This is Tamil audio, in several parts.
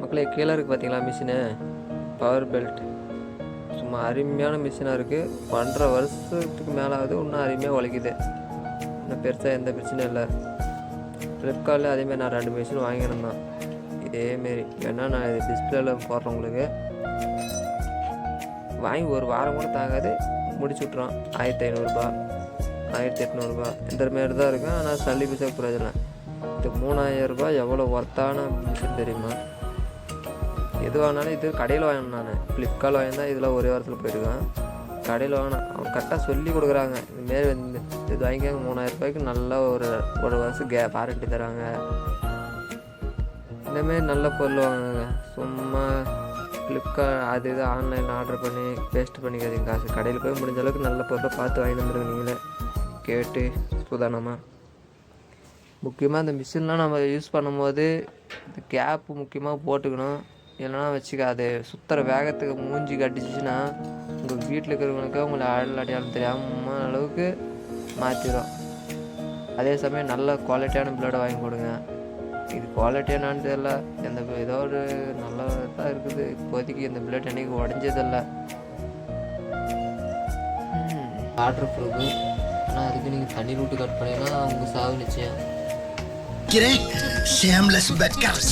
மக்களே கீழே இருக்குது பார்த்தீங்களா மிஷினு, பவர் பெல்ட். சும்மா அருமையான மிஷினாக இருக்குது. 1.5 வருஷத்துக்கு மேலே ஆகுது, இன்னும் அருமையாக உழைக்குது. இன்னும் பெருசாக எந்த பிரச்சனையும் இல்லை. ஃப்ளிப்கார்ட்டில் அதேமாரி நான் 2 மிஷின் வாங்கியிருந்தேன் இதேமாரி. வேணால் நான் இது டிஸ்பிளேயில் போடுறவங்களுக்கு வாங்கி ஒரு வாரம் கூட தாங்காது, முடிச்சு விட்றான். 1500 1800 இந்த மாரி தான் இருக்கும். ஆனால் சல்லி பைசா பிரயோஜனம். இது 3000 எவ்வளோ ஒர்த்தான மிஷின் தெரியுமா? எது வாங்கினாலும் இது கடையில் வாங்கினேன். நான் ஃப்ளிப்கார்ட் வாங்கினா இதில் ஒரே வாரத்தில் போயிருக்கேன். கடையில் வாங்கினேன். அவங்க கரெக்டாக சொல்லி கொடுக்குறாங்க, இதுமாரி இது வாங்கிக்காங்க 3000 நல்லா ஒரு வருஷம் வாரண்டி தராங்க. இந்தமாரி நல்ல பொருள் வாங்குங்க. சும்மா ஃப்ளிப்கார்ட் அது இது ஆன்லைனில் ஆர்டர் பண்ணி வேஸ்ட் பண்ணிக்காதீங்க காசு. கடையில் போய் முடிஞ்ச அளவுக்கு நல்ல பொருளை பார்த்து வாங்கி வந்துடுங்க நீங்களே கேட்டு சுதானமாக. முக்கியமாக இந்த மிஷின்லாம் நம்ம யூஸ் பண்ணும்போது இந்த கேப்பு முக்கியமாக போட்டுக்கணும். இல்லைனா வச்சுக்க அது சுற்றுற வேகத்துக்கு மூஞ்சி கட்டிச்சின்னா உங்கள் வீட்டில் இருக்கிறவங்களுக்கு உங்களை அடையாளம் தெரியாமல் அளவுக்கு மாற்றிடும். அதே சமயம் நல்ல குவாலிட்டியான பிளேடை வாங்கி கொடுங்க. இது குவாலிட்டியானான்னு தெரியல, ஏதோ ஒரு நல்ல தான் இருக்குது இப்போதைக்கு. இந்த பிளேட் என்றைக்கு உடஞ்சதில்லை. Water proof. ஆனால் அதுக்கு நீங்கள் தண்ணி ரூட்டு கட் பண்ணிங்கன்னா உங்கள் சாவு நிச்சயம். Shameless bedcars.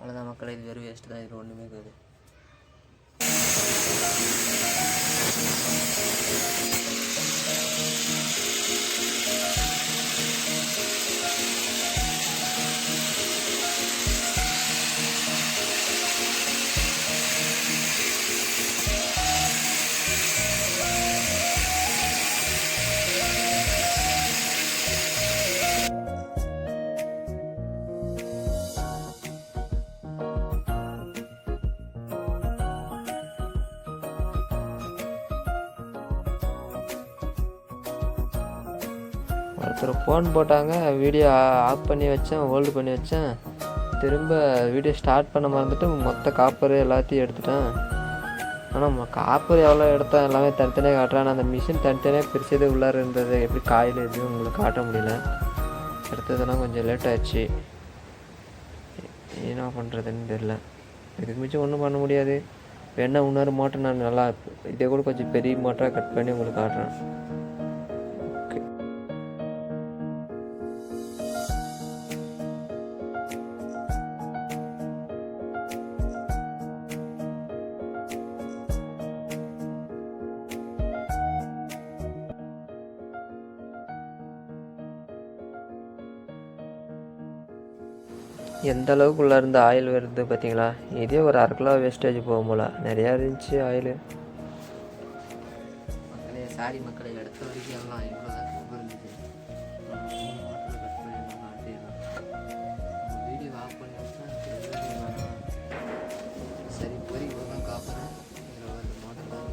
அவ்வளோதான் மக்களை, இது வெறும் வேஸ்ட்டு தான். இது ஒன்றுமே இருக்காது. ஒருத்தர் ஃபோன் போட்டாங்க, வீடியோ ஆஃப் பண்ணி வச்சேன், ஹோல்டு பண்ணி வச்சேன். திரும்ப வீடியோ ஸ்டார்ட் பண்ண மறந்துட்டு மொத்த காப்பரு எல்லாத்தையும் எடுத்துட்டேன். ஆனால் காப்பர் எவ்வளோ எடுத்தேன் எல்லாமே தனித்தனியாக காட்டுறேன். ஆனால் அந்த மிஷின் தனித்தனியாக பிரிச்சது உள்ளார இருந்தது. எப்படி காயில் எதுவும் உங்களுக்கு காட்ட முடியல. எடுத்ததெல்லாம் கொஞ்சம் லேட் ஆச்சு. என்ன பண்ணுறதுன்னு தெரில. இதுக்கு மிச்சம் ஒன்றும் பண்ண முடியாது. வேணா இன்னொரு மோட்டர் நான் நல்லா இதே கூட கொஞ்சம் பெரிய மோட்டராக கட் பண்ணி உங்களுக்கு காட்டுறேன். எந்த அளவுக்குள்ளே இருந்து ஆயில் வருது பார்த்தீங்களா? இதே ஒரு 1/2 கிலோ வேஸ்டேஜ் போகும் போல். நிறையா இருந்துச்சு ஆயில். மக்களே சாரி மக்களே, இடத்த வரைக்கும் எல்லாம் இவ்வளோ தான் இருந்துச்சு. வீடியோ ஆஃப் பண்ணி சரி போய் இவ்வளோ தான் காப்புறேன். இதில் வந்து மாடலாம்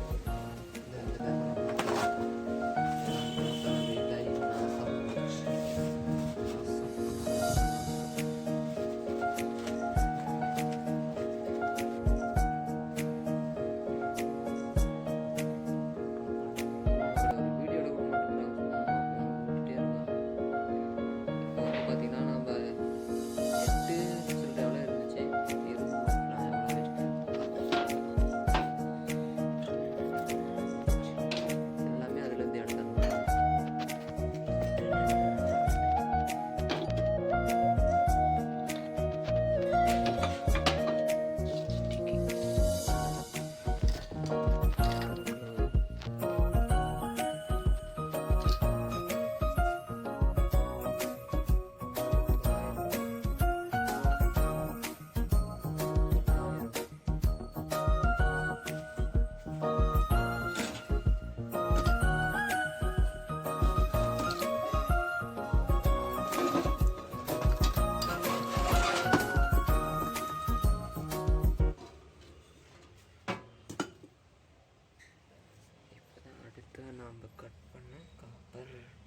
இதுதான் நாம் கட் பண்ண காப்பர்.